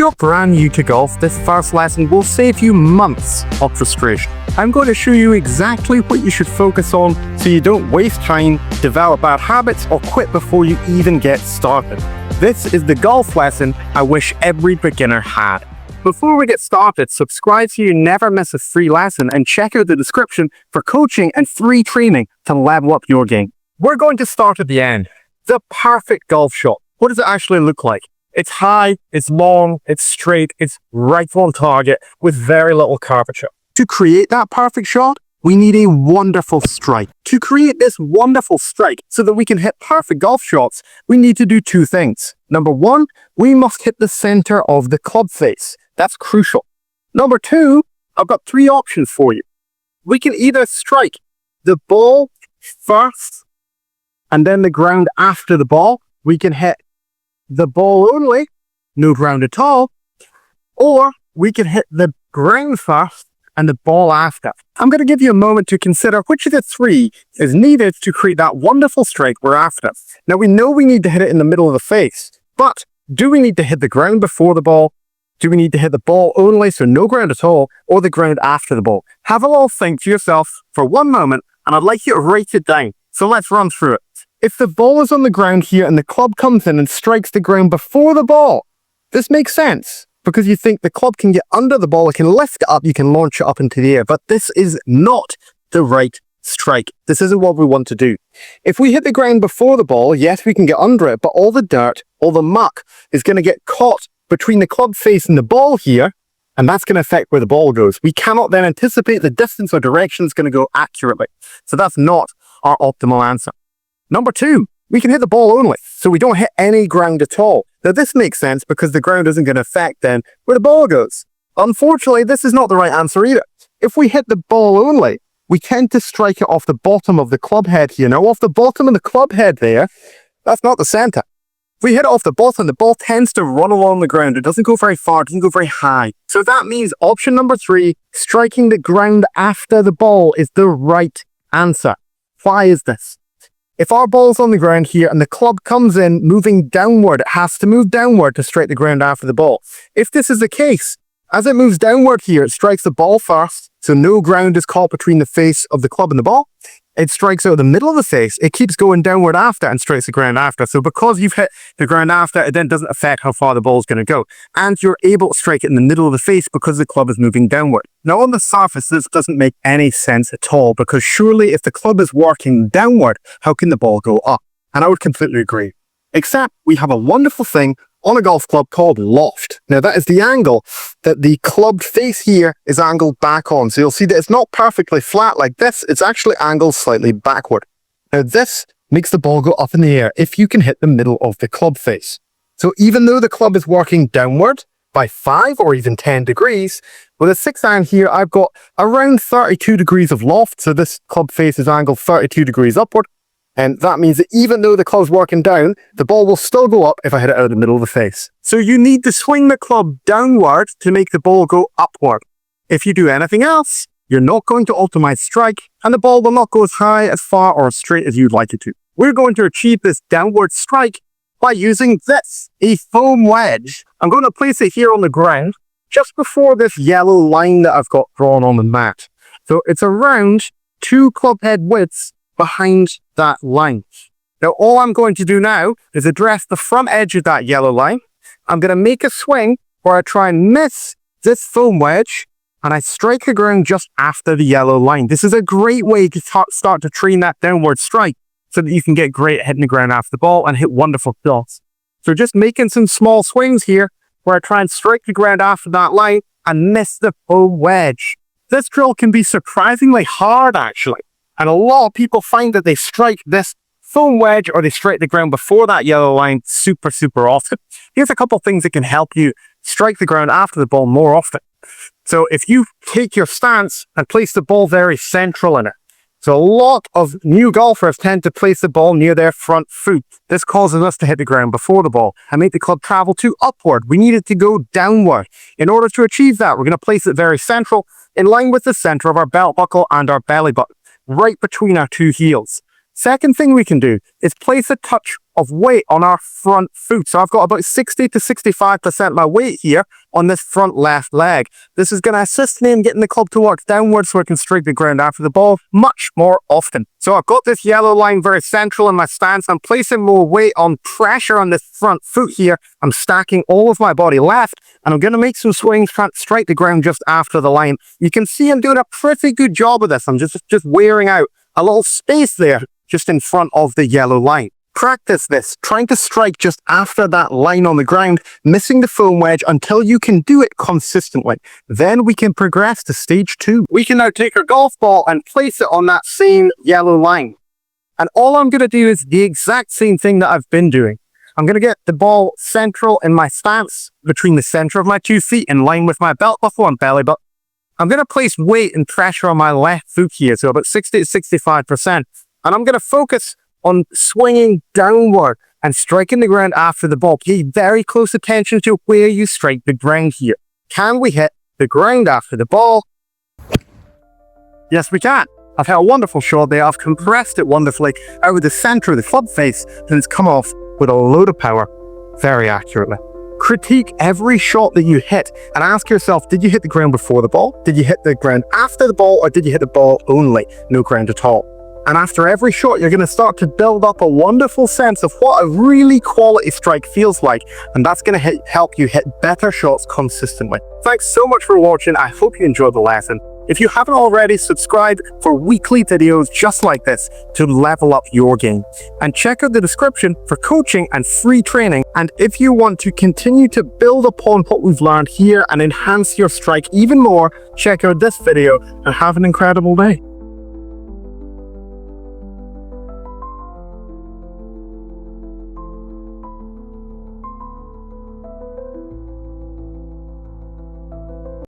you're brand new to golf, this first lesson will save you months of frustration. I'm going to show you exactly what you should focus on so you don't waste time, develop bad habits, or quit before you even get started. This is the golf lesson I wish every beginner had. Before we get started, subscribe so you never miss a free lesson and check out the description for coaching and free training to level up your game. We're going to start at the end. The perfect golf shot. What does it actually look like? It's high, it's long, it's straight, it's right on target with very little curvature. To create that perfect shot, we need a wonderful strike. To create this wonderful strike so that we can hit perfect golf shots, we need to do two things. Number one, we must hit the center of the club face. That's crucial. Number two, I've got three options for you. We can either strike the ball first and then the ground after the ball. We can hit the ball only, no ground at all, or we can hit the ground first and the ball after. I'm going to give you a moment to consider which of the three is needed to create that wonderful strike we're after. Now we know we need to hit it in the middle of the face, but do we need to hit the ground before the ball? Do we need to hit the ball only, so no ground at all, or the ground after the ball? Have a little think to yourself for one moment, and I'd like you to write it down. So let's run through it. If the ball is on the ground here and the club comes in and strikes the ground before the ball, this makes sense because you think the club can get under the ball, it can lift it up, you can launch it up into the air, but this is not the right strike. This isn't what we want to do. If we hit the ground before the ball, yes, we can get under it, but all the dirt, all the muck is going to get caught between the club face and the ball here, and that's going to affect where the ball goes. We cannot then anticipate the distance or direction it's going to go accurately. So that's not our optimal answer. Number two, we can hit the ball only, so we don't hit any ground at all. Now this makes sense because the ground isn't going to affect then where the ball goes. Unfortunately, this is not the right answer either. If we hit the ball only, we tend to strike it off the bottom of the club head here. Now off the bottom of the club head there, that's not the center. If we hit it off the bottom, the ball tends to run along the ground. It doesn't go very far, it doesn't go very high. So that means option number three, striking the ground after the ball is the right answer. Why is this? If our ball's on the ground here and the club comes in moving downward, it has to move downward to strike the ground after the ball. If this is the case, as it moves downward here, it strikes the ball first, so no ground is caught between the face of the club and the ball. It strikes out the middle of the face, it keeps going downward after and strikes the ground after. So because you've hit the ground after, it then doesn't affect how far the ball is going to go. And you're able to strike it in the middle of the face because the club is moving downward. Now on the surface, this doesn't make any sense at all because surely if the club is working downward, how can the ball go up? And I would completely agree. Except we have a wonderful thing on a golf club called loft. Now that is the angle that the club face here is angled back on. So you'll see that it's not perfectly flat like this, it's actually angled slightly backward. Now this makes the ball go up in the air if you can hit the middle of the club face. So even though the club is working downward by 5 or even 10 degrees, with a 6-iron here I've got around 32 degrees of loft, so this club face is angled 32 degrees upward. And that means that even though the club's working down, the ball will still go up if I hit it out of the middle of the face. So you need to swing the club downward to make the ball go upward. If you do anything else, you're not going to optimize strike, and the ball will not go as high, as far, or as straight as you'd like it to. We're going to achieve this downward strike by using this, a foam wedge. I'm going to place it here on the ground, just before this yellow line that I've got drawn on the mat. So it's around 2 club head widths behind that line. Now all I'm going to do now is address the front edge of that yellow line. I'm going to make a swing where I try and miss this foam wedge and I strike the ground just after the yellow line. This is a great way to start to train that downward strike so that you can get great at hitting the ground after the ball and hit wonderful shots. So just making some small swings here where I try and strike the ground after that line and miss the foam wedge. This drill can be surprisingly hard actually. And a lot of people find that they strike this foam wedge or they strike the ground before that yellow line super often. Here's a couple things that can help you strike the ground after the ball more often. So if you take your stance and place the ball very central in it. So a lot of new golfers tend to place the ball near their front foot. This causes us to hit the ground before the ball and make the club travel too upward. We need it to go downward. In order to achieve that, we're going to place it very central in line with the center of our belt buckle and our belly button, right between our 2 heels. Second thing we can do is place a touch of weight on our front foot. So I've got about 60 to 65% of my weight here on this front left leg. This is going to assist me in getting the club to work downwards so I can strike the ground after the ball much more often. So I've got this yellow line very central in my stance. I'm placing more weight on pressure on this front foot here. I'm stacking all of my body left, and I'm going to make some swings trying to strike the ground just after the line. You can see I'm doing a pretty good job of this. I'm just wearing out a little space there just in front of the yellow line. Practice this, trying to strike just after that line on the ground, missing the foam wedge until you can do it consistently. Then we can progress to stage 2. We can now take our golf ball and place it on that same yellow line. And all I'm going to do is the exact same thing that I've been doing. I'm going to get the ball central in my stance, between the center of my 2 feet, in line with my belt buckle and belly button. I'm going to place weight and pressure on my left foot here, so about 60 to 65%. And I'm going to focus on swinging downward and striking the ground after the ball. Pay very close attention to where you strike the ground here. Can we hit the ground after the ball? Yes, we can. I've had a wonderful shot there. I've compressed it wonderfully out of the center of the club face, and it's come off with a load of power very accurately. Critique every shot that you hit and ask yourself, did you hit the ground before the ball? Did you hit the ground after the ball, or did you hit the ball only? No ground at all. And after every shot, you're going to start to build up a wonderful sense of what a really quality strike feels like. And that's going to help you hit better shots consistently. Thanks so much for watching. I hope you enjoyed the lesson. If you haven't already, subscribe for weekly videos just like this to level up your game. And check out the description for coaching and free training. And if you want to continue to build upon what we've learned here and enhance your strike even more, check out this video and have an incredible day.